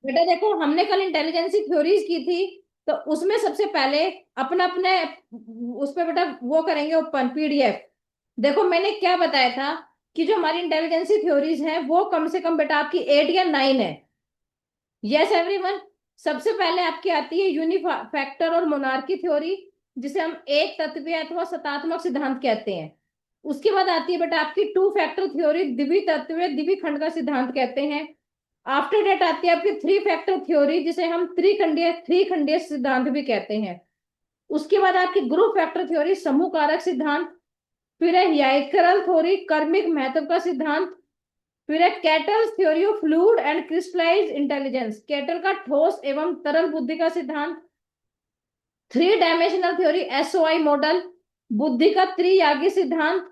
बेटा देखो, हमने कल इंटेलिजेंसी थ्योरीज की थी, तो उसमें सबसे पहले अपना अपने उस पे बेटा वो करेंगे ओपन पीडीएफ। देखो मैंने क्या बताया था कि जो हमारी इंटेलिजेंसी थ्योरीज हैं वो कम से कम बेटा आपकी 8 या 9 है। Yes everyone. सबसे पहले आपकी आती है यूनिफैक्टर और मोनार्की थ्योरी, जिसे हम एक तत्वीय अथवा सत्तात्मक सिद्धांत कहते हैं। उसके बाद आती है बेटा आपकी टू फैक्टर थ्योरी, द्वि तत्वीय द्विखंड खंड का सिद्धांत कहते हैं। आफ्टर डेट आती है आपकी थ्री फैक्टर थ्योरी, जिसे हम थ्री खंडीय सिद्धांत भी कहते हैं। उसके बाद आपकी ग्रुप फैक्टर थ्योरी, समूह कारक सिद्धांत। फिर है ह्याइकरल थ्योरी, कर्मिक महत्व का सिद्धांत। फिर है Cattell's theory of fluid and crystallize intelligence, Cattell का ठोस एवं तरल बुद्धि का सिद्धांत। Three dimensional theory, SOI model, बुद्धि का त्रियागी सिद्धांत।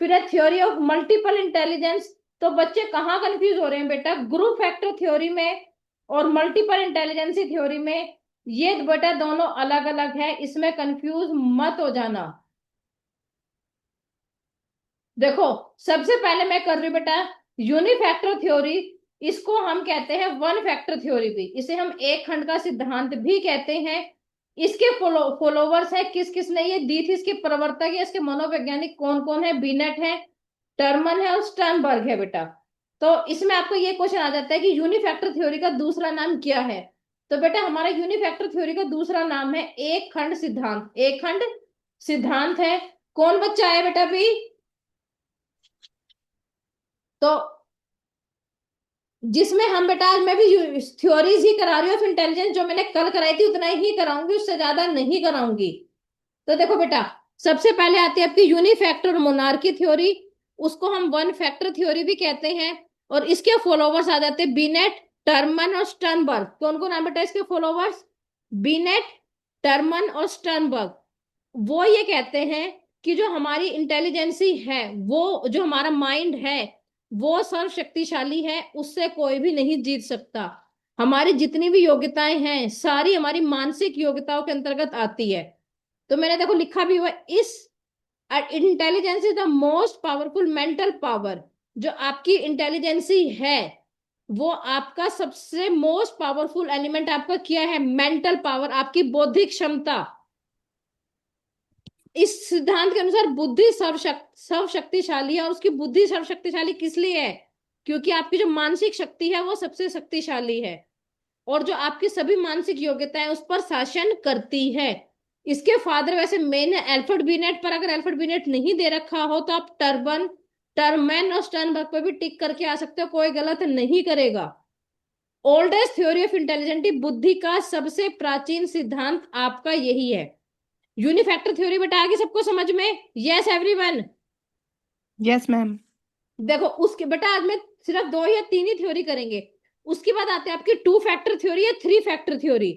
फिर है थ्योरी ऑफ मल्टीपल इंटेलिजेंस। तो बच्चे कहाँ कंफ्यूज हो रहे हैं बेटा, ग्रुप फैक्टर थ्योरी में और मल्टीपल इंटेलिजेंसी थ्योरी में। ये बेटा दोनों अलग अलग है, इसमें कंफ्यूज मत हो जाना। देखो सबसे पहले मैं कर रही हूँ बेटा यूनिफैक्टर थ्योरी। इसको हम कहते हैं वन फैक्टर थ्योरी भी, इसे हम एक खंड का सिद्धांत भी कहते हैं। इसके फॉलोवर्स है किस किसने ये दी थी, इसके प्रवर्तक या इसके मनोवैज्ञानिक कौन कौन है, बिनेट है, टर्मन है और स्टर्नबर्ग है बेटा। तो इसमें आपको ये क्वेश्चन आ जाता है कि यूनिफैक्टर थ्योरी का दूसरा नाम क्या है। तो बेटा हमारा यूनिफैक्टर थ्योरी का दूसरा नाम है एक खंड सिद्धांत, एक खंड सिद्धांत है। कौन बच्चा है बेटा भी। तो जिसमें हम बेटा आज मैं भी थ्योरीज ही करा रही हूँ ऑफ इंटेलिजेंस, जो मैंने कल कराई थी उतना ही कराऊंगी, उससे ज्यादा नहीं कराऊंगी। तो देखो बेटा, सबसे पहले आती है आपकी यूनिफैक्टर और मोनार्की थ्योरी। उसको हम वन फैक्टर थ्योरी भी कहते हैं। और इसके फॉलोवर्स आ जाते हैं बिनेट, टर्मन और स्टर्नबर्ग। कौन कौन नाम बेटा इसके फॉलोवर्स, बिनेट, टर्मन और स्टर्नबर्ग। वो ये कहते हैं कि जो हमारी इंटेलिजेंसी है, वो जो हमारा माइंड है, वो सर्वशक्तिशाली है, उससे कोई भी नहीं जीत सकता। हमारी जितनी भी योग्यताएं हैं सारी हमारी मानसिक योग्यताओं के अंतर्गत आती है। तो मैंने देखो लिखा भी हुआ इस intelligence is the most powerful mental power. जो आपकी इंटेलिजेंसी है वो आपका सबसे मोस्ट पावरफुल एलिमेंट आपका क्या है, मेंटल पावर, आपकी बौद्धिक क्षमता। इस सिद्धांत के अनुसार बुद्धि सर्वशक्तिशाली है। और उसकी बुद्धि सर्वशक्तिशाली किस लिए है, क्योंकि आपकी जो मानसिक शक्ति है वो सबसे शक्तिशाली है। और जो आपकी सभी मानसिक योग्यताएं उस पर शासन करती है। इसके फादर वैसे मेन है एल्फ्रेड बिनेट, पर अगर एल्फ्रेड बिनेट नहीं दे रखा हो तो आप टर्बन, टर्मैन और स्टर्नबर्ग पर भी टिक करके आ सकते हो, कोई गलत नहीं करेगा। ओल्डेस्ट थ्योरी ऑफ इंटेलिजेंटी, बुद्धि का सबसे प्राचीन सिद्धांत आपका यही है। यूनिफैक्टर थ्योरी बेटा आगे सबको समझ में, यस एवरीवन। Yes ma'am. देखो उसके बेटा आज में सिर्फ 2 या 3 ही थ्योरी करेंगे। उसके बाद आते हैं आपकी टू फैक्टर थ्योरी या थ्री फैक्टर थ्योरी।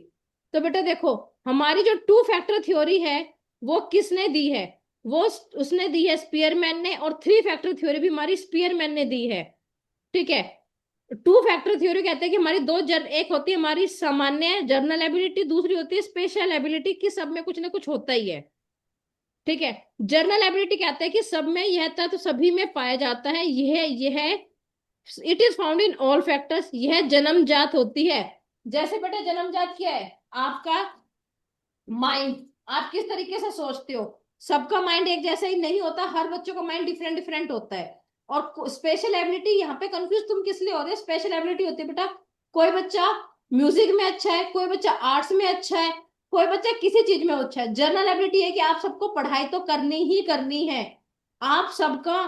तो बेटा देखो, हमारी जो टू फैक्टर थ्योरी है वो किसने दी है, वो उसने दी है स्पीयरमैन ने। और थ्री फैक्टर थ्योरी भी हमारी स्पीयरमैन ने दी है। ठीक है। टू फैक्टर थ्योरी कहते हैं कि हमारी एक होती है हमारी सामान्य जनरल एबिलिटी, दूसरी होती है स्पेशल एबिलिटी, कि सब में कुछ ना कुछ होता ही है। ठीक है। जनरल एबिलिटी कहते हैं कि सब में यह तत्व सभी में पाया जाता है, यह it is found in all factors, यह जन्मजात होती है। जैसे बेटा जन्मजात क्या है आपका माइंड, आप किस तरीके से सोचते हो। सबका माइंड एक जैसा ही नहीं होता, हर बच्चों का माइंड डिफरेंट डिफरेंट होता है। और स्पेशल एबिलिटी, यहाँ पे कंफ्यूज तुम किस लिए हो रहे हो, स्पेशल एबिलिटी होती है बेटा कोई बच्चा म्यूजिक में अच्छा है, कोई बच्चा आर्ट्स में अच्छा है, कोई बच्चा किसी चीज में अच्छा है। जनरल एबिलिटी है कि आप सबको पढ़ाई तो करनी ही करनी है। आप सबका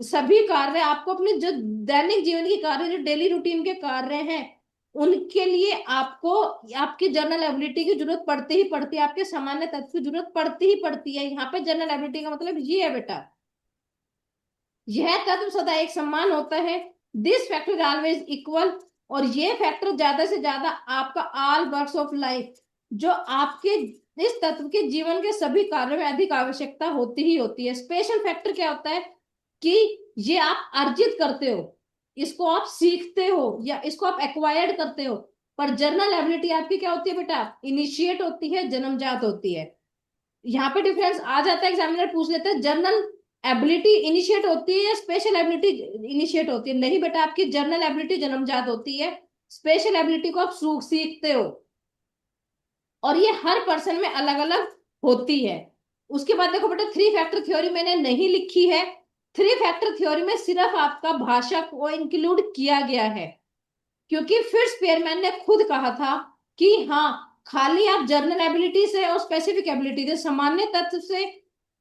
सभी कार्य आपको अपने जो दैनिक जीवन के कार्य, जो डेली रूटीन के कार्य हैं, उनके लिए आपको आपकी जनरल एबिलिटी की जरूरत पड़ती ही पड़ती है, आपके सामान्य तत्व की जरूरत पड़ती ही पड़ती है। यहाँ पे जनरल एबिलिटी का मतलब ये है बेटा, यह तत्व सदा एक समान होता है। This factor always equal. और ये फैक्टर ज्यादा से ज्यादा आपका ऑल वर्क्स ऑफ लाइफ, जो आपके इस तत्व के जीवन के सभी कार्यों में अधिक आवश्यकता होती ही होती है। स्पेशल फैक्टर क्या होता है कि ये आप अर्जित करते हो, इसको आप सीखते हो या इसको आप एक्वायर्ड करते हो। पर जनरल एबिलिटी आपकी क्या होती है बेटा, इनिशिएट होती है, जन्मजात होती है। यहाँ पे डिफरेंस आ जाता है, एग्जामिनर पूछ लेता है जनरल एबिलिटी इनिशिएट होती है या स्पेशल एबिलिटी इनिशिएट होती है। नहीं बेटा, आपकी जनरल एबिलिटी जन्मजात होती है, स्पेशल एबिलिटी को आप सीखते हो, और ये हर पर्सन में अलग अलग होती है। उसके बाद देखो बेटा, थ्री फैक्टर थ्योरी मैंने नहीं लिखी है। थ्री फैक्टर थ्योरी में सिर्फ आपका भाषा को इंक्लूड किया गया है, क्योंकि फिर स्पेयरमैन ने खुद कहा था कि हाँ, खाली आप जर्नल एबिलिटी से और स्पेसिफिक एबिलिटी से, सामान्य तत्व से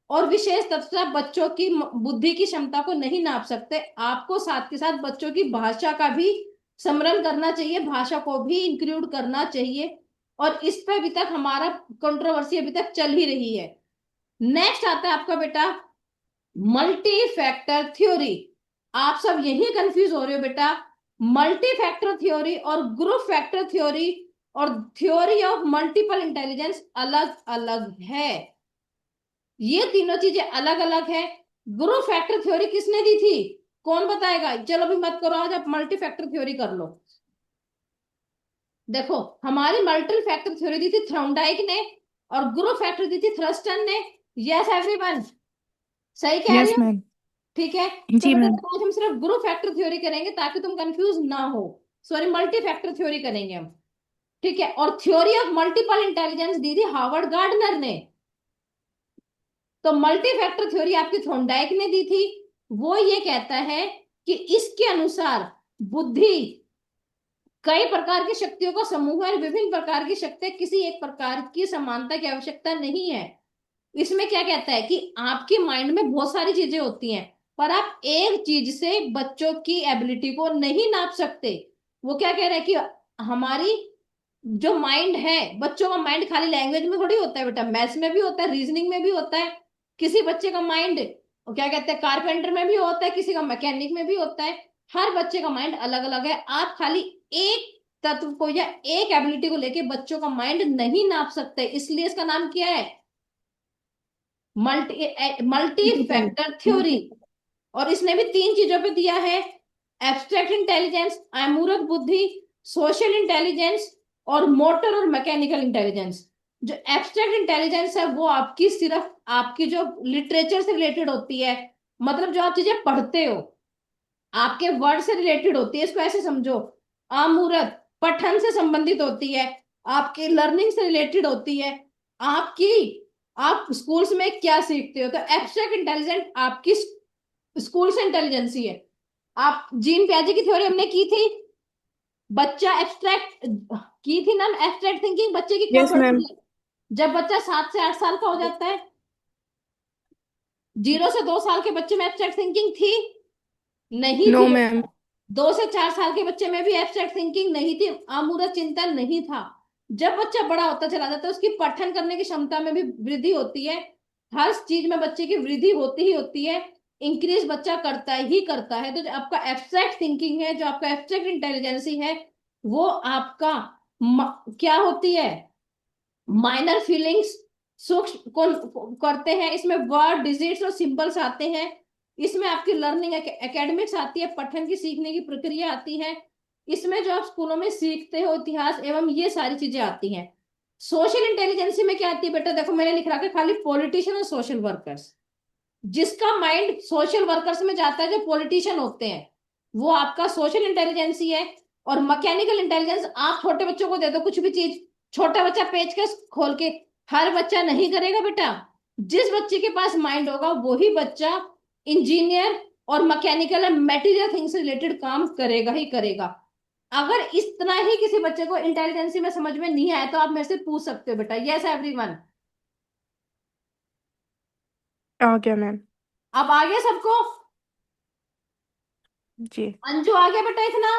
और विशेष तत्व से आप बच्चों की बुद्धि की क्षमता को नहीं नाप सकते। आपको साथ के साथ बच्चों की भाषा का भी स्मरण करना चाहिए, भाषा को भी इंक्लूड करना चाहिए। और इस पे अभी तक हमारा कंट्रोवर्सी अभी तक चल ही रही है। नेक्स्ट आता है आपका बेटा मल्टी फैक्टर थ्योरी। आप सब यही कंफ्यूज हो रहे हो बेटा, मल्टी फैक्टर थ्योरी और ग्रुप फैक्टर थ्योरी और थ्योरी ऑफ मल्टीपल इंटेलिजेंस अलग अलग है। ये तीनों चीजें अलग अलग है। ग्रुप फैक्टर थ्योरी किसने दी थी? कौन बताएगा? चलो भी मत करो, आज आप मल्टी फैक्टर थ्योरी कर लो। देखो, हमारी मल्टी फैक्टर थ्योरी दी थी थ्रोनडाइक ने, और ग्रुप फैक्टर दी थी थ्रस्टन ने। यस एवरीवन, सही कह रही यस हूँ? मैम। ठीक है। तो जी बेटा मैम। देखो, आज हम सिर्फ ग्रुप फैक्टर थ्योरी करेंगे ताकि तुम कंफ्यूज ना हो। सॉरी, मल्टी फैक्टर थ्योरी करेंगे हम। ठीक है। और थ्योरी ऑफ मल्टीपल इंटेलिजेंस दी थी हार्वर्ड गार्डनर ने। तो मल्टी फैक्टर थ्योरी आपकी थ्रोनडाइक ने दी थी। वो ये कहता है कि इसके अनुसार बुद्धि कई प्रकार की शक्तियों का समूह है, और विभिन्न प्रकार की शक्तियां किसी एक प्रकार की समानता की आवश्यकता नहीं है। इसमें क्या कहता है कि आपके माइंड में बहुत सारी चीजें होती हैं, पर आप एक चीज से बच्चों की एबिलिटी को नहीं नाप सकते। वो क्या कह रहा है कि हमारी जो माइंड है, बच्चों का माइंड खाली लैंग्वेज में थोड़ी होता है बेटा, मैथ्स में भी होता है, रीजनिंग में भी होता है। किसी बच्चे का माइंड, वो क्या कहते हैं, कारपेंटर में भी होता है, किसी का मैकेनिक में भी होता है। हर बच्चे का माइंड अलग अलग है। आप खाली एक तत्व को या एक एबिलिटी को लेके बच्चों का माइंड नहीं नाप सकते, इसलिए इसका नाम क्या है? Multi multi factor theory. और इसने भी तीन चीजों पे दिया है: एब्स्ट्रैक्ट इंटेलिजेंस, अमूर्त बुद्धि, सोशल इंटेलिजेंस, और मोटर और मैकेनिकल इंटेलिजेंस। जो एब्स्ट्रैक्ट इंटेलिजेंस है वो आपकी सिर्फ आपकी जो लिटरेचर से रिलेटेड होती है, मतलब जो आप चीजें पढ़ते हो, आपके वर्ड से रिलेटेड होती है। इसको ऐसे समझो, अमूर्त पठन से संबंधित होती है, आपकी लर्निंग से रिलेटेड होती है, आपकी आप स्कूल्स में क्या सीखते हो। तो एब्स्ट्रैक्ट इंटेलिजेंस आपकी स्कूल से इंटेलिजेंस ही है। आप जीन प्याजे की थ्योरी हमने की थी, बच्चा एब्स्ट्रैक्ट की थी ना, एब्स्ट्रैक्ट थिंकिंग बच्चे की कब यस मैम। बढ़ती है? जब बच्चा 7 से 8 साल का हो जाता है। 0 से 2 साल के बच्चे में एब्स्ट्रैक्ट थिंकिंग थी? नहीं नो थी मैम। बेटा। 2 से 4 साल के बच्चे में भी एब्स्ट्रैक्ट थिंकिंग नहीं थी, अमूर्त चिंतन नहीं था। जब बच्चा बड़ा होता चला जाता है, उसकी पठन करने की क्षमता में भी वृद्धि होती है। हर चीज में बच्चे की वृद्धि होती ही होती है, इंक्रीज बच्चा करता ही करता है। तो जो आपका एब्स्ट्रैक्ट थिंकिंग है, जो आपका एब्स्ट्रैक्ट इंटेलिजेंसी है, वो आपका क्या होती है? माइनर फीलिंग्स सूक्ष्म करते हैं। इसमें वर्ड डिजिट्स और सिंबल्स आते हैं। इसमें आपकी लर्निंग एकेडमिक्स आती है, पठन की सीखने की प्रक्रिया आती है। इसमें जो आप स्कूलों में सीखते हो इतिहास एवं ये सारी चीजें आती हैं। सोशल इंटेलिजेंसी में क्या आती है बेटा? देखो, मैंने लिख रखा है खाली पॉलिटिशियन और सोशल वर्कर्स। जिसका माइंड सोशल वर्कर्स में जाता है, जो पॉलिटिशियन होते हैं, वो आपका सोशल इंटेलिजेंसी है। और मैकेनिकल इंटेलिजेंस, आप छोटे बच्चों को दे दो कुछ भी चीज, छोटा बच्चा पेचकस खोल के, हर बच्चा नहीं करेगा बेटा। जिस बच्चे के पास माइंड होगा वही बच्चा इंजीनियर और मैकेनिकल एंड मटेरियल थिंग्स से रिलेटेड काम करेगा ही करेगा। अगर इतना ही किसी बच्चे को इंटेलिजेंसी में समझ में नहीं आया तो आप मेरे से पूछ सकते हो बेटा। यस एवरीवन, आ गया मैम। अब आ गया सबको? जी। अंजू आ गया बेटा इतना?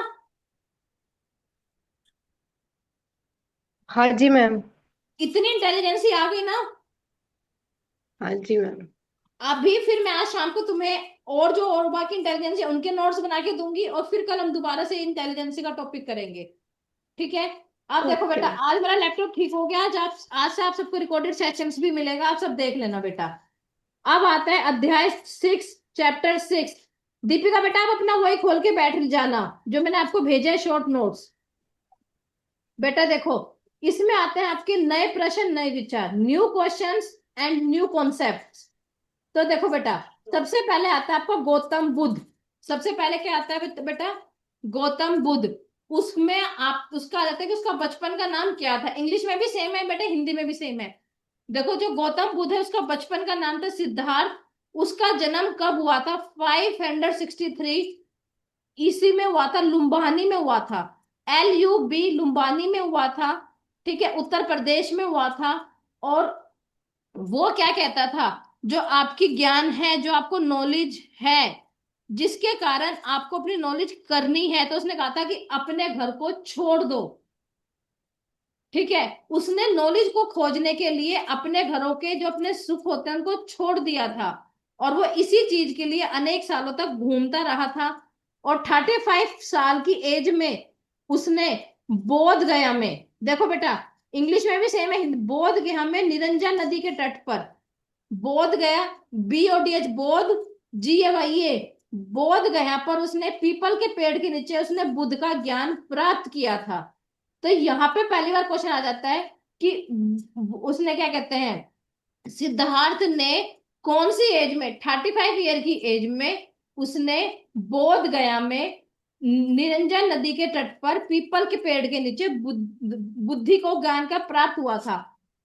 हाँ जी मैम। इतनी इंटेलिजेंसी आ गई ना? हाँ जी मैम। अभी फिर मैं आज शाम को तुम्हें और जो और बाकी इंटेलिजेंस है उनके नोट्स बना के दूंगी, और फिर कल हम दोबारा से इंटेलिजेंसी का टॉपिक करेंगे। ठीक है। अब देखो ओके बेटा, मैम। आज मेरा लैपटॉप ठीक हो गया। आज से आप सबको रिकॉर्डेड सेशंस भी मिलेगा, आप सब देख लेना बेटा। अब आता है अध्याय 6, चैप्टर 6। दीपिका बेटा, आप अपना वही खोल के बैठ जाना जो मैंने आपको भेजा है, शॉर्ट नोट्स। बेटा देखो, इसमें आते हैं आपके नए प्रश्न, नए विचार, new questions and new concepts. तो देखो बेटा, सबसे पहले आता है आपका गौतम बुद्ध। सबसे पहले क्या आता है बेटा? गौतम बुद्ध। उसमें आप उसका आ जाता है कि उसका बचपन का नाम क्या था। इंग्लिश में भी सेम है बेटा, हिंदी में भी सेम है। देखो जो गौतम बुद्ध है उसका बचपन का नाम था सिद्धार्थ। उसका जन्म कब हुआ था? 563 ईसी में हुआ था, लुम्बानी में हुआ था। LUB लुम्बानी में हुआ था। ठीक है, उत्तर प्रदेश में हुआ था। और वो क्या कहता था, जो आपकी ज्ञान है, जो आपको नॉलेज है, जिसके कारण आपको अपनी नॉलेज करनी है, तो उसने कहा था कि अपने घर को छोड़ दो। ठीक है, उसने नॉलेज को खोजने के लिए अपने घरों के जो अपने सुख होते हैं उनको छोड़ दिया था। और वो इसी चीज के लिए अनेक सालों तक घूमता रहा था। और 35 साल की एज में उसने बोध गया में, देखो बेटा इंग्लिश में भी सेम है, बोध गया में निरंजन नदी के तट पर, बोध गया, BODH बोध, GAYA बोध गया पर उसने पीपल के पेड़ के नीचे उसने बुद्ध का ज्ञान प्राप्त किया था। तो यहाँ पे पहली बार क्वेश्चन आ जाता है कि उसने क्या कहते हैं, सिद्धार्थ ने कौन सी एज में, 35 ईयर की एज में उसने बोध गया में निरंजन नदी के तट पर पीपल के पेड़ के नीचे बुद्धि को ज्ञान का प्राप्त हुआ था।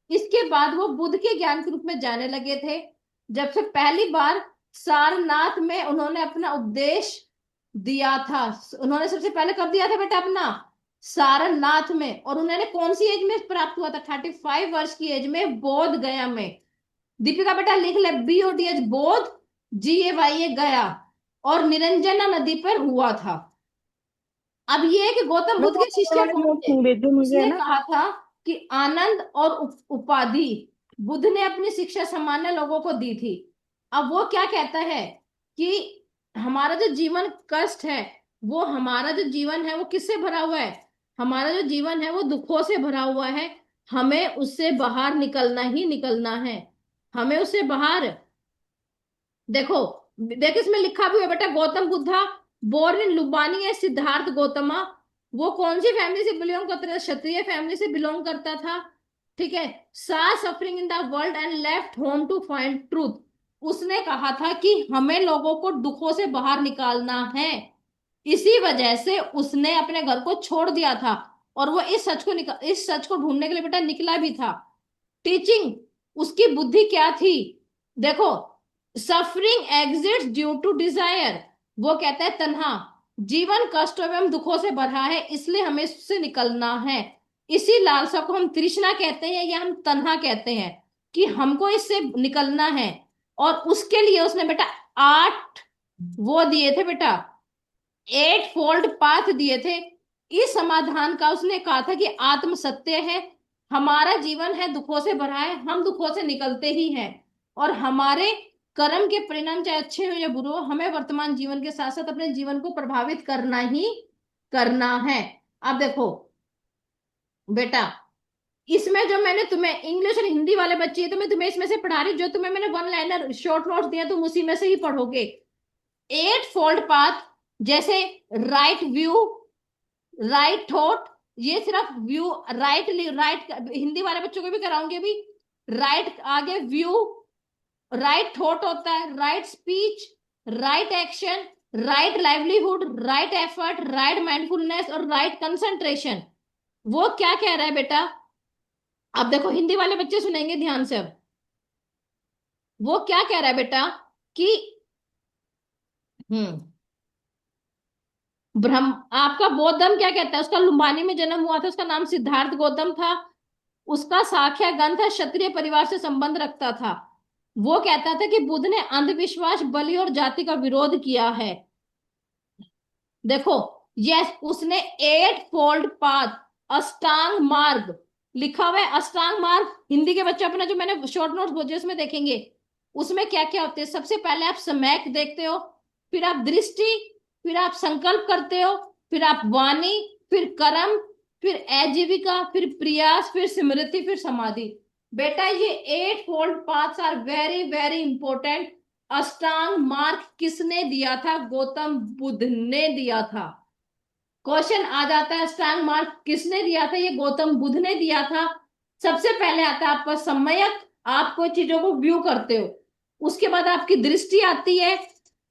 इसके बाद वो बुद्ध के ज्ञान के रूप में जाने लगे थे। जब से पहली बार सारनाथ में उन्होंने अपना उपदेश दिया था। उन्होंने सबसे पहले कब दिया था बेटा अपना? सारनाथ में। और उन्होंने कौन सी एज में प्राप्त हुआ था? 35 वर्ष की एज में, बोध गया में। दीपिका बेटा लिख ले, BODH बोध, GAYA गया। और निरंजना नदी पर हुआ था। अब ये है कि गौतम मैं बुद्ध के थोड़े शिष्य वाले कौन नोट्स थे? नहीं भेजे मुझे, है उसने ना। कहा था कि आनंद और उपाधि बुद्ध ने अपनी शिक्षा सामान्य लोगों को दी थी। अब वो क्या कहता है कि हमारा जो जीवन कष्ट है, वो हमारा जो जीवन है वो किससे भरा हुआ है? हमारा जो जीवन है वो दुखों से भरा हुआ है। हमें उससे बाहर निकलना ही निकलना है। हमें उससे बाहर, देखो, देखो इसमें लिखा भी है बेटा, गौतम बुद्धा बोर्न इन लुम्बानी है, सिद्धार्थ गौतमा। वो कौन सी फैमिली से बिलोंग करता था? क्षत्रिय फैमिली से बिलोंग करता था। ठीक है, saw suffering in the world and left home to find truth. उसने कहा था कि हमें लोगों को दुखों से बाहर निकालना है। इसी वजह से उसने अपने घर को छोड़ दिया था। और वो इस सच को ढूंढने के लिए बेटा निकला भी था। टीचिंग, उसकी बुद्धि क्या थी? देखो, suffering exists due to desire. वो कहता है तन्हा, जीवन कष्टों एवं दुखों से भरा है, इसलिए हमें इससे निकलना है। इसी लालसा को हम तृष्णा कहते हैं या हम तन्हा कहते हैं, कि हमको इससे निकलना है। और उसके लिए उसने बेटा 8 वो दिए थे बेटा, 8 फोल्ड पाथ दिए थे। इस समाधान का उसने कहा था कि आत्म सत्य है, हमारा जीवन है दुखों से भरा है, हम दुखों से निकलते ही हैं। और हमारे कर्म के परिणाम चाहे अच्छे हो या बुरे हो, हमें वर्तमान जीवन के साथ साथ अपने जीवन को प्रभावित करना ही करना है। अब देखो बेटा, इसमें जो मैंने तुम्हें इंग्लिश और हिंदी वाले बच्चे हैं तो मैं तुम्हें इसमें से पढ़ा रही हूँ। जो तुम्हें मैंने वन लाइनर शॉर्ट नोट्स दिया तुम उसी में से ही पढ़ोगे। 8 फोल्ड पाथ, जैसे राइट व्यू, राइट थॉट, ये सिर्फ व्यू, राइट राइट हिंदी वाले बच्चों को भी कराऊंगी अभी। राइट आगे व्यू, राइट थॉट होता है, right speech, right action, right livelihood, right effort, right mindfulness और राइट कंसंट्रेशन। वो क्या कह रहा है बेटा? अब देखो हिंदी वाले बच्चे सुनेंगे ध्यान से। अब वो क्या कह रहा है बेटा कि हम्म ब्रह्म, आपका बौद्ध धर्म क्या कहता है? उसका लुम्बानी में जन्म हुआ था, उसका नाम सिद्धार्थ गौतम था। उसका साख्या ग्रंथ है, क्षत्रिय परिवार से संबंध रखता था। वो कहता था कि बुद्ध ने अंधविश्वास, बलि और जाति का विरोध किया है। देखो, यस, उसने 8 फोल्ड पाथ, अष्टांग मार्ग लिखा हुआ है। अष्टांग मार्ग हिंदी के बच्चे अपना जो मैंने शॉर्ट नोट्स भेजे उसमें देखेंगे। उसमें क्या क्या होते हैं? सबसे पहले आप सम्यक देखते हो, फिर आप दृष्टि, फिर आप संकल्प करते हो, फिर आप वाणी, फिर कर्म, फिर आजीविका, फिर प्रयास, फिर स्मृति, फिर समाधि। बेटा ये 8 fold paths are very very important. अष्टांग मार्ग किसने दिया था? गौतम बुद्ध ने दिया था। क्वेश्चन आ जाता है अष्टांग मार्ग किसने दिया था? ये गौतम बुद्ध ने दिया था। सबसे पहले आता है आपका सम्यक, आप कोई चीजों को व्यू करते हो। उसके बाद आपकी दृष्टि आती है,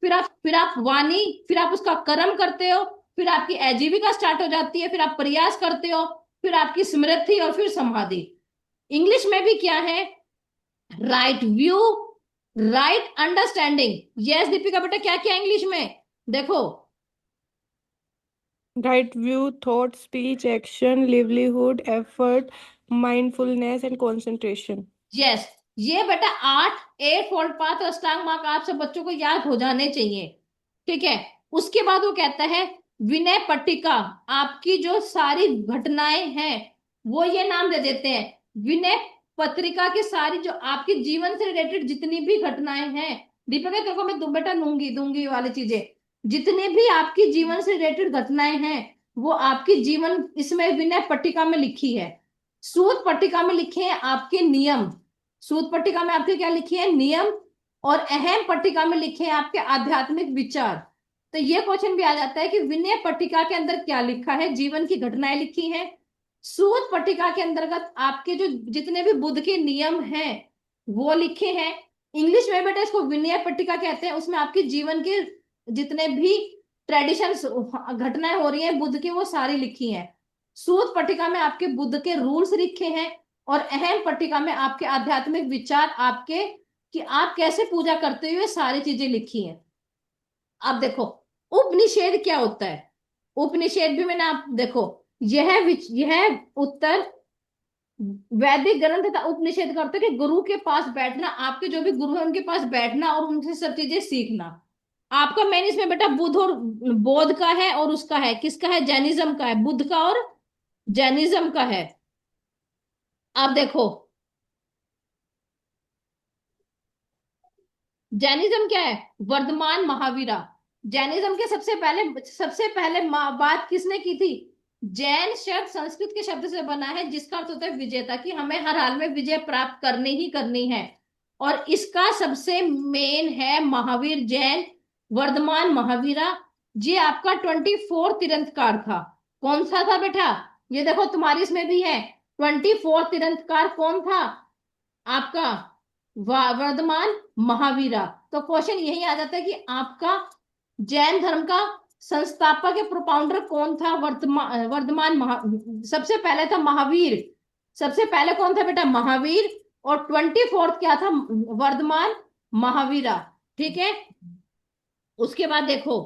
फिर आप वाणी, फिर आप उसका कर्म करते हो, फिर आपकी आजीविका स्टार्ट हो जाती है, फिर आप प्रयास करते हो, फिर आपकी स्मृति और फिर समाधि। इंग्लिश में भी क्या है? Right view, right understanding. Yes Deepika बेटा, क्या क्या इंग्लिश में देखो। Right view, thought, speech, action, livelihood, effort, mindfulness, and concentration. Yes, ये बेटा 8 फोल्ड पाथ और अष्टांग मार्ग आप सब बच्चों को याद हो जाने चाहिए। ठीक है। उसके बाद वो कहता है विनय पट्टिका, आपकी जो सारी घटनाएं हैं वो ये नाम दे देते हैं। विनय पत्रिका की सारी जो आपके जीवन से रिलेटेड जितनी भी घटनाएं हैं, दीपिका तेरे को मैं बेटा दूंगी दूंगी वाली चीजें, जितनी भी आपकी जीवन से रिलेटेड घटनाएं हैं वो आपकी जीवन इसमें विनय पट्टिका में लिखी है। सूत पट्टिका में लिखे हैं आपके नियम, सूत पट्टिका में आपके क्या लिखी है? नियम। और अहम पट्टिका में लिखे हैं आपके आध्यात्मिक विचार। तो ये क्वेश्चन भी आ जाता है कि विनय पट्टिका के अंदर क्या लिखा है? जीवन की घटनाएं लिखी हैं। सूत पट्टिका के अंतर्गत आपके जो जितने भी बुद्ध के नियम हैं वो लिखे हैं। इंग्लिश में बेटा इसको विनय पट्टिका कहते हैं, उसमें आपके जीवन के जितने भी ट्रेडिशंस घटनाएं हो रही हैं बुद्ध की वो सारी लिखी हैं। सूत पट्टिका में आपके बुद्ध के रूल्स लिखे हैं, और अहम पट्टिका में आपके आध्यात्मिक विचार, आपके कि आप कैसे पूजा करते हुए सारी चीजें लिखी हैं। अब देखो उपनिषेध क्या होता है? उपनिषेध भी मैंने आप देखो, यह उत्तर वैदिक ग्रंथ तथा उपनिषेध करते कि गुरु के पास बैठना, आपके जो भी गुरु है उनके पास बैठना और उनसे सब चीजें सीखना। आपका मेन इसमें बेटा बुद्ध और बौद्ध का है, और उसका है किसका है? जैनिज्म का है, बुद्ध का और जैनिज्म का है। आप देखो जैनिज्म क्या है? वर्धमान महावीरा। जैनिज्म के सबसे पहले बात किसने की थी? जैन शब्द संस्कृत के शब्द से बना है जिसका अर्थ होता है विजेता, कि हमें हर हाल में विजय प्राप्त करनी ही करनी है। और इसका सबसे मेन है महावीर जैन, वर्धमान महावीरा। ये आपका 24 तीर्थंकर था। कौन सा था बेटा? ये देखो तुम्हारी इसमें भी है। 24 तीर्थंकर कौन था आपका? वर्धमान महावीरा। तो क्वेश्चन यही आ जाता है कि आपका जैन धर्म का संस्थापक या प्रोपाउंडर कौन था? वर्धमान सबसे पहले था महावीर। सबसे पहले कौन था बेटा? महावीर। और 24th क्या था? वर्धमान महावीरा। ठीक है। उसके बाद देखो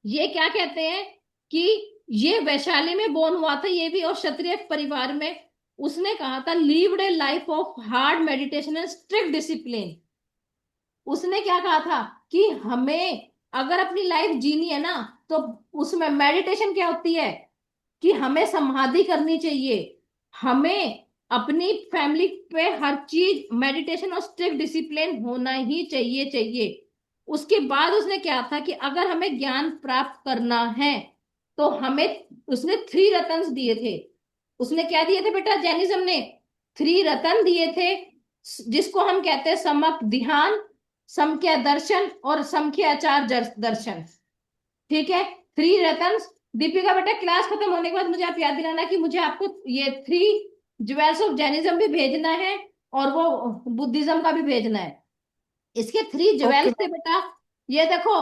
ये क्या कहते हैं कि ये वैशाली में बोर्न हुआ था ये भी, और क्षत्रिय परिवार में। उसने कहा था levied A life of hard meditation and strict discipline. उसने क्या कहा था कि हमें अगर अपनी लाइफ जीनी है ना तो उसमें मेडिटेशन क्या होती है कि हमें समाधि करनी चाहिए, हमें अपनी फैमिली पे हर चीज मेडिटेशन और स्ट्रिक्ट डिसिप्लिन होना ही चाहिए। उसके बाद उसने क्या था कि अगर हमें ज्ञान प्राप्त करना है तो हमें, उसने 3 रत्न दिए थे। उसने क्या दिए थे बेटा? जैनिज्म ने 3 रत्न दिए थे, जिसको हम कहते हैं समक ध्यान, समख्या दर्शन और समख्या आचार दर्शन। ठीक है, 3 रत्न। दीपिका बेटा क्लास खत्म होने के बाद मुझे आप याद दिलाना कि मुझे आपको ये 3 ज्वेल्स ऑफ जैनिज्म भी भेजना है और वो बुद्धिज्म का भी भेजना है। इसके 3 ज्वेल्स Okay, थे ma'am. बेटा, ये देखो।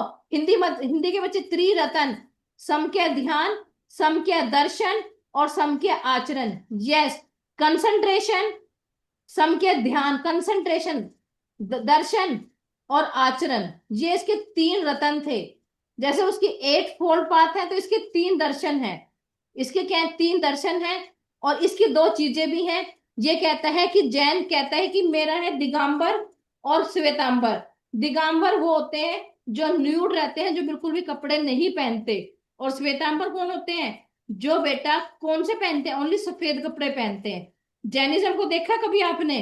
हिंदी के बच्चे 3 रत्न, समख्या ध्यान, समख्या दर्शन और समख्या आचरण। यस, कंसंट्रेशन, समख्या ध्यान, कंसंट्रेशन, दर्शन और आचरण, ये इसके 3 रत्न थे। जैसे उसकी 8 फोल्ड पाथ है तो इसके 3 दर्शन है। इसके क्या है? 3 दर्शन है। और इसकी 2 चीजें भी हैं। ये कहता है कि जैन कहता है कि मेरा है दिगंबर और श्वेतांबर। दिगंबर वो होते हैं जो न्यूड रहते हैं, जो बिल्कुल भी कपड़े नहीं पहनते। और श्वेतांबर कौन होते हैं? जो बेटा कौन से पहनते हैं? ओनली सफेद कपड़े पहनते हैं। जैनिज्म को देखा कभी आपने?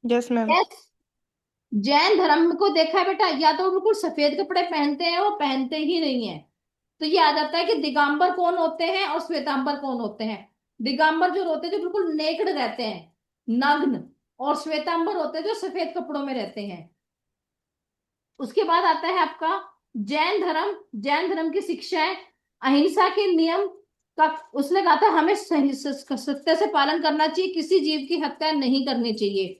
Yes, ma'am. यस, जैन धर्म को देखा है बेटा, या तो वो बिल्कुल सफेद कपड़े पहनते हैं, वो पहनते ही नहीं है। तो ये आ जाता है कि दिगंबर कौन होते हैं और श्वेतांबर कौन होते हैं। दिगंबर जो होते हैं जो बिल्कुल नेकड रहते हैं, नग्न। और श्वेतांबर होते हैं जो सफेद कपड़ों में रहते हैं। उसके बाद आता है आपका जैन धर्म। जैन धर्म की शिक्षा है अहिंसा के नियम का। उसने कहा था हमें सत्य से पालन करना चाहिए, किसी जीव की हत्या नहीं करनी चाहिए,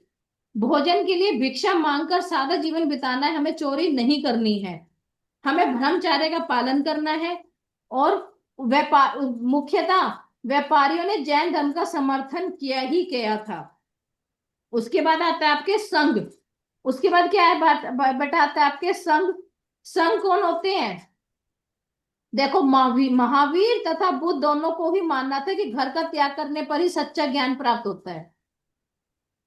भोजन के लिए भिक्षा मांगकर सादा जीवन बिताना है, हमें चोरी नहीं करनी है। हमें ब्रह्मचर्य का पालन करना है। और व्यापार, मुख्यतः व्यापारियों ने जैन धर्म का समर्थन किया ही किया था। उसके बाद आता है आपके संघ। उसके बाद क्या है बेटा, आता है आपके संघ। संघ कौन होते हैं? देखो, महावीर तथा बुद्ध दोनों को ही मानना था कि घर का त्याग करने पर ही सच्चा ज्ञान प्राप्त होता है।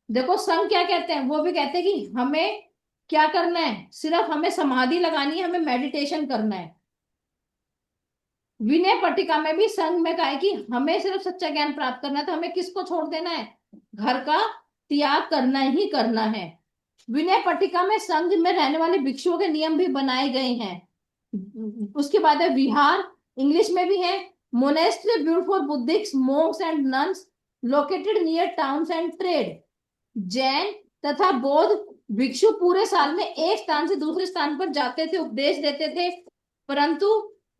देखो, संघ क्या कहते हैं? वो भी कहते हैं कि हमें क्या करना है, सिर्फ हमें समाधि लगानी है, हमें मेडिटेशन करना है। विनय पट्टिका में भी संघ में कहा है कि हमें सिर्फ सच्चा ज्ञान प्राप्त करना है, तो हमें किसको छोड़ देना है? घर का त्याग करना ही करना है। विनय पट्टिका में संघ में रहने वाले भिक्षुओं के नियम भी बनाए गए हैं। उसके बाद है विहार, इंग्लिश में भी है। Monastery built for Buddhist monks and nuns located near towns and trade. Jain तथा बौद्ध भिक्षु पूरे साल में एक स्थान से दूसरे स्थान पर जाते थे, उपदेश देते थे, परंतु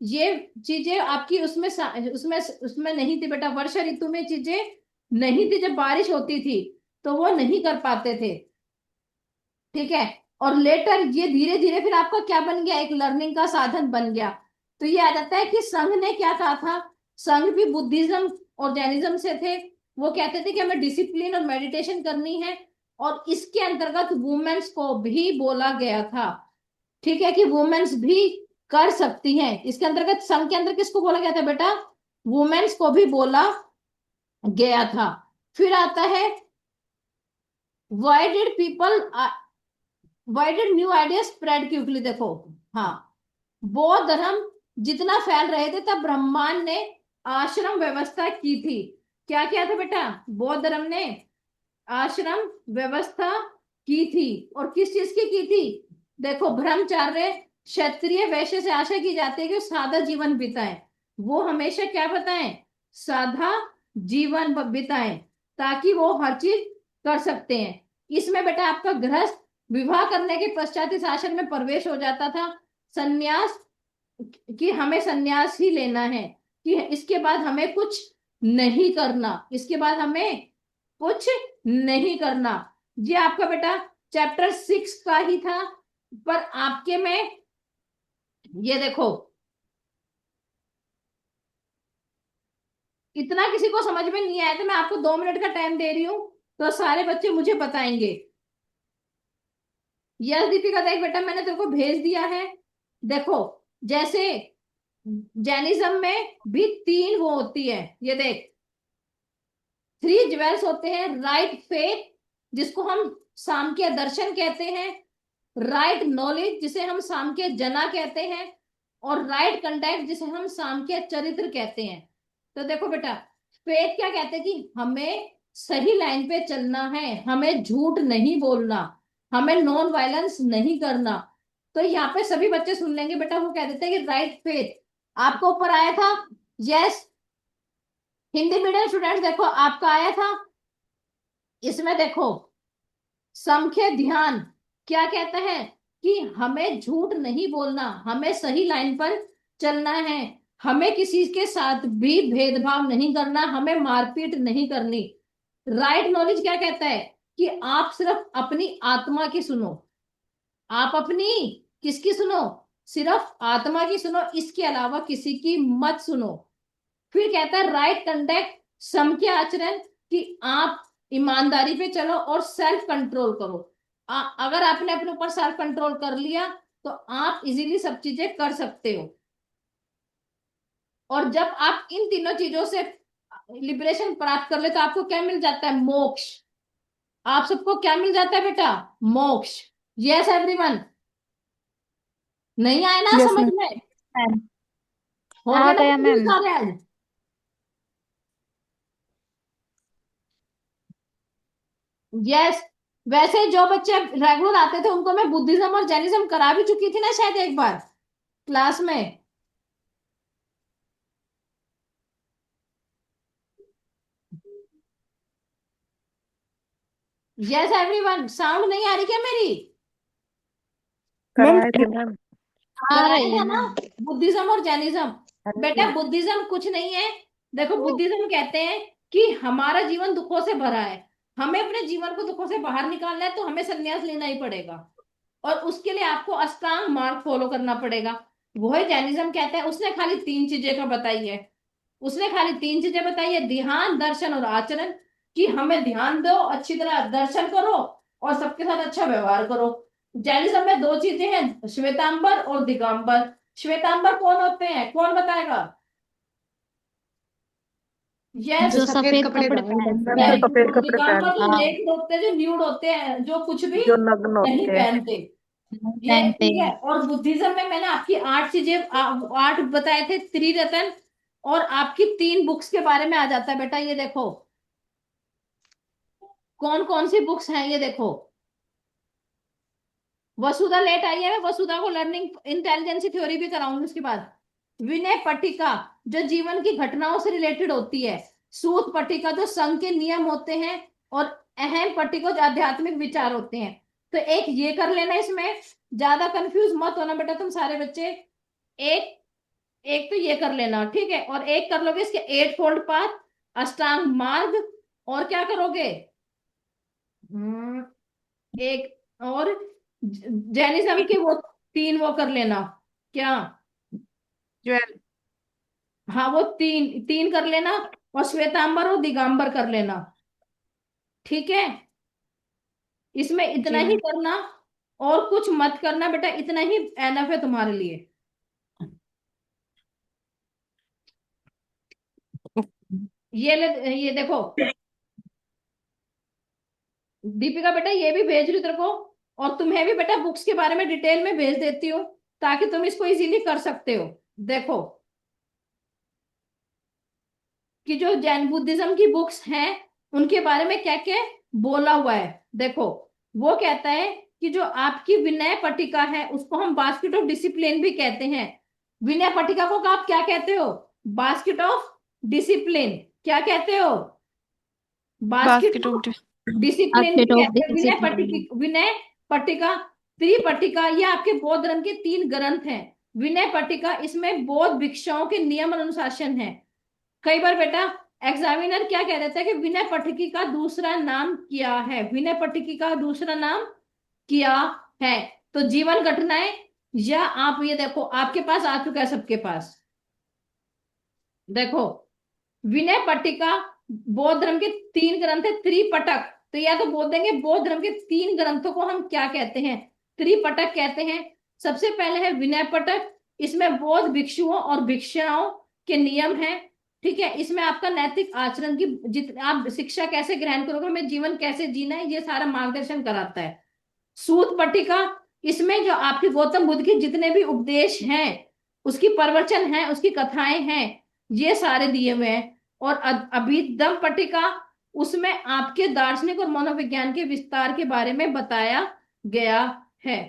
ये चीजें आपकी उसमें उसमें उसमें नहीं थी बेटा। वर्षा ऋतु में चीजें नहीं थी, जब बारिश होती थी तो वो नहीं कर पाते थे। ठीक है। और लेटर ये धीरे धीरे फिर आपका क्या बन गया, एक लर्निंग का साधन बन गया। तो ये आ जाता है कि संघ ने क्या कहा था? संघ भी बुद्धिज्म और जैनिज्म से थे। वो कहते थे कि हमें डिसिप्लिन और मेडिटेशन करनी है, और इसके अंतर्गत वुमेन्स को भी बोला गया था। ठीक है, कि वुमेन्स भी कर सकती हैं। इसके अंतर्गत संघ के अंदर किसको बोला गया था बेटा? वुमेन्स को भी बोला गया था। फिर आता है why did people why did new idea spread quickly. देखो, हाँ, बौद्ध धर्म जितना फैल रहे थे तब ब्रह्मांड ने आश्रम व्यवस्था की थी। क्या किया था बेटा? बौद्ध धर्म ने आश्रम व्यवस्था की थी। और किस चीज की थी? देखो, ब्रह्मचार्य क्षत्रिय वैश्य से आशा की जाती है कि वो सादा जीवन बिताएं। वो हमेशा क्या बताएं? सादा जीवन बिताएं, ताकि वो हर चीज कर सकते हैं। इसमें बेटा आपका गृहस्थ विवाह करने के पश्चात इस आश्रम में प्रवेश हो जाता था। संन्यास, कि हमें संन्यास ही लेना है, कि इसके बाद हमें कुछ नहीं करना, इसके बाद हमें कुछ नहीं करना। ये आपका बेटा चैप्टर 6 का ही था। पर आपके में ये देखो, इतना किसी को समझ में नहीं आया तो मैं आपको 2 मिनट का टाइम दे रही हूं, तो सारे बच्चे मुझे बताएंगे। यस दीपिका, देख बेटा मैंने तेरे को भेज दिया है। देखो, जैसे जैनिज्म में भी 3 वो होती है, ये देख, 3 ज्वेल्स होते हैं। राइट फेथ, जिसको हम सामख्य दर्शन कहते हैं। राइट नॉलेज, जिसे हम सामख्य जना कहते हैं। और राइट कंडक्ट, जिसे हम सामख्य चरित्र कहते हैं। तो देखो बेटा, फेथ क्या कहते हैं? कि हमें सही लाइन पे चलना है, हमें झूठ नहीं बोलना, हमें नॉन वायलेंस नहीं करना। तो यहाँ पे सभी बच्चे सुन लेंगे बेटा, वो कह देते हैं कि राइट फेथ आपको ऊपर आया था। यस, हिंदी मीडियम स्टूडेंट्स देखो, आपका आया था। इसमें देखो, समख्य ध्यान क्या कहता है? कि हमें झूठ नहीं बोलना, हमें सही लाइन पर चलना है, हमें किसी के साथ भी भेदभाव नहीं करना, हमें मारपीट नहीं करनी। राइट नॉलेज क्या कहता है? कि आप सिर्फ अपनी आत्मा की सुनो। आप अपनी किसकी सुनो? सिर्फ आत्मा की सुनो, इसके अलावा किसी की मत सुनो। फिर कहता है राइट कंडक्ट, सम के आचरण, कि आप ईमानदारी पे चलो और सेल्फ कंट्रोल करो। अगर आपने अपने ऊपर सेल्फ कंट्रोल कर लिया तो आप इजीली सब चीजें कर सकते हो। और जब आप इन तीनों चीजों से लिबरेशन प्राप्त कर ले तो आपको क्या मिल जाता है? मोक्ष। आप सबको क्या मिल जाता है बेटा? मोक्ष। यस एवरीवन, नहीं आया ना यस समझ मैम। में? मैम हो आ गया ना गया confuse मैम। सारे आज? यस। वैसे जो बच्चे रेगुलर आते थे उनको मैं बुद्धिज्म और जैनिज्म करा भी चुकी थी ना शायद एक बार क्लास में। यस एवरीवन, साउंड नहीं आ रही क्या मेरी? मैम कराए थे मैम। आ कराया रही था है ना, मैम। बुद्धिज्म और जैनिज्म। बेटा बुद्धिज्म कुछ नहीं है। देखो, बुद्धिज्म कहते हैं कि हमारा जीवन दुखों से भरा है, हमें अपने जीवन को दुखों से बाहर निकालना है, तो हमें संन्यास लेना ही पड़ेगा। और उसके लिए आपको अष्टांग मार्ग फॉलो करना पड़ेगा। वही जैनिज्म कहते हैं। उसने खाली तीन चीजें का बताई है। उसने खाली तीन चीजें बताई है, ध्यान, दर्शन और आचरण। कि हमें ध्यान दो, अच्छी तरह दर्शन करो, और सबके साथ अच्छा व्यवहार करो। जैनिज्म में दो चीजें हैं, श्वेतांबर और दिगंबर। श्वेतांबर कौन होते हैं, कौन बताएगा? यस। जो जो सफेद सफेद कपड़े कपड़े धारण पहनते करते मैम जो हैं। वेरी हैं। सफेद गुड। कपड़े दिगंबर जो पहनते हाँ, नेक्ड होते हैं, जो न्यूड होते हैं, जो कुछ भी जो नग्न नहीं होते हैं। पहनते। नहीं ये पहनते ठीक है। और बुद्धिज्म में मैंने आपकी आठ चीजें आठ बताए थे, त्रिरत्न। और आपकी तीन बुक्स के बारे में आ जाता है बेटा, ये देखो कौन कौन सी बुक्स हैं, ये देखो। वसुधा लेट आई है, मैं वसुधा को लर्निंग इंटेलिजेंस थ्योरी भी कराऊंगी उसके बाद। विनय पट्टिका जो जीवन की घटनाओं से रिलेटेड होती है। सूत पट्टिका जो संघ के नियम होते हैं। और अहम पट्टिका जो आध्यात्मिक विचार होते हैं। तो एक ये कर लेना, इसमें ज्यादा कंफ्यूज मत होना बेटा तुम सारे बच्चे। एक एक तो ये कर लेना, ठीक है। और एक कर लोगे इसके एट फोल्ड पाथ, अष्टांग मार्ग। और क्या करोगे? एक और जैनिज्म के वो तीन वो कर लेना। क्या? ज्वेल हाँ, वो तीन तीन कर लेना। और श्वेतांबर और दिगंबर कर लेना। ठीक है। इसमें इतना जी ही मैम। करना। और कुछ मत करना बेटा, इतना ही एनफ है तुम्हारे लिए। ये ले, ये देखो दीपिका बेटा, ये भी भेज रही हूँ तेरे को। और तुम्हें भी बेटा बुक्स के बारे में डिटेल में भेज देती हूँ, ताकि तुम इसको इजीली कर सकते हो। देखो कि जो जैन बुद्धिज्म की बुक्स हैं, उनके बारे में क्या क्या बोला हुआ है। देखो, वो कहता है कि जो आपकी विनय पट्टिका है, उसको हम बास्केट ऑफ डिसिप्लिन भी कहते हैं। विनय पट्टिका को आप क्या कहते हो? Basket of discipline. क्या कहते हो? बास्केट बास्केट ऑफ डिसिप्लिन भी बास्केट ऑफ कहते हैं। डिसिप्लिन। विनय पट्टिका, त्रिपट्टिका, ये आपके बौद्ध धर्म के तीन ग्रंथ हैं। विनय पट्टिका, इसमें बौद्ध भिक्षुओं के नियम और अनुशासन है। कई बार बेटा एग्जामिनर क्या कह देता है कि विनय पट्टिकी का दूसरा नाम क्या है, विनय पट्टिकी का दूसरा नाम क्या है। तो जीवन घटनाएं, या आप ये देखो आपके पास आ चुका है सबके पास। देखो, विनय पट्टिका बौद्ध धर्म के तीन ग्रंथ है, त्रिपटक। तो या तो बोल देंगे बौद्ध धर्म के तीन ग्रंथों को हम क्या कहते हैं? त्रिपटक कहते हैं। सबसे पहले है विनय पटक। इसमें बौद्ध भिक्षुओं और भिक्षाओं के नियम हैं। ठीक है। इसमें आपका नैतिक आचरण की जित आप शिक्षा कैसे ग्रहण करोगे, हमें जीवन कैसे जीना है, ये सारा मार्गदर्शन कराता है। सूत पट्टिका, इसमें जो आपके गौतम बुद्ध के जितने भी उपदेश हैं, उसकी प्रवचन है, उसकी कथाएं हैं, ये सारे दिए हुए हैं। और अभिधम पट्टिका, उसमें आपके दार्शनिक और मनोविज्ञान के विस्तार के बारे में बताया गया है।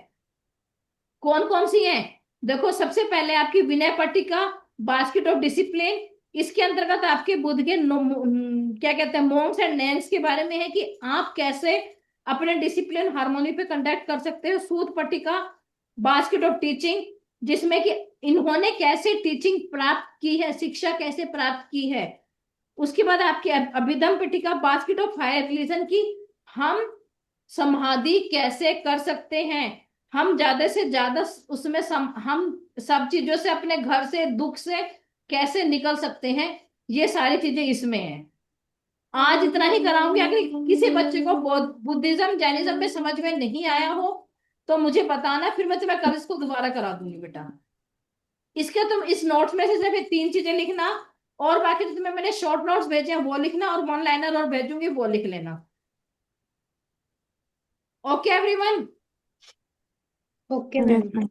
कौन कौन सी है? देखो, सबसे पहले आपकी विनय पट्टिका, बास्केट ऑफ डिसिप्लिन। इसके अंतर्गत आपके बुद्ध के क्या कहते हैं, मोंक्स एंड नैंक्स के बारे में है कि आप कैसे अपने डिसिप्लिन हार्मोनी पे कंडक्ट कर सकते हो। सूत पट्टिका, बास्केट ऑफ टीचिंग, जिसमें कि इन्होंने कैसे टीचिंग प्राप्त की है, शिक्षा कैसे प्राप्त की है। उसके बाद आपकी अभिधम पट्टिका, बास्केट ऑफ हायर रिलीजन की, हम समाधि कैसे कर सकते हैं, हम ज्यादा से ज्यादा उसमें हम सब चीजों से, अपने घर से, दुख से कैसे निकल सकते हैं। ये सारी चीजें इसमें है। आज इतना ही कराऊंगी। अगर किसी बच्चे को बुद्धिज्म जैनिज्म में समझ में नहीं आया हो, तो मुझे बताना, फिर मैं तुम्हें कल इसको दोबारा करा दूंगी बेटा। इसके तुम इस नोट्स में से सिर्फ ये तीन चीजें लिखना। और बाकी जो तुम्हें मैंने शॉर्ट नोट्स भेजे हैं वो लिखना, और वन लाइनर और भेजूंगी वो लिख लेना। Okay everyone? Okay yes ma'am. Ma'am.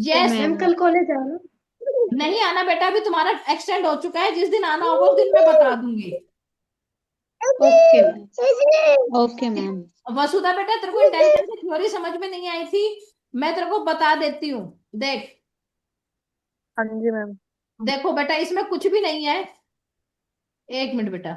Yes. Ma'am ma'am. कल कॉलेज आना। नहीं आना बेटा, अभी तुम्हारा एक्सटेंड हो चुका है। जिस दिन आना होगा उस दिन मैं बता दूंगी। Okay ma'am. Okay ma'am. Vasudha बेटा, तेरे को इंटेलिजेंस थ्योरी समझ में नहीं आई थी, मैं तेरे को बता देती हूँ। देख, हाँ जी मैम। देखो बेटा, इसमें कुछ भी नहीं है। एक मिनट बेटा।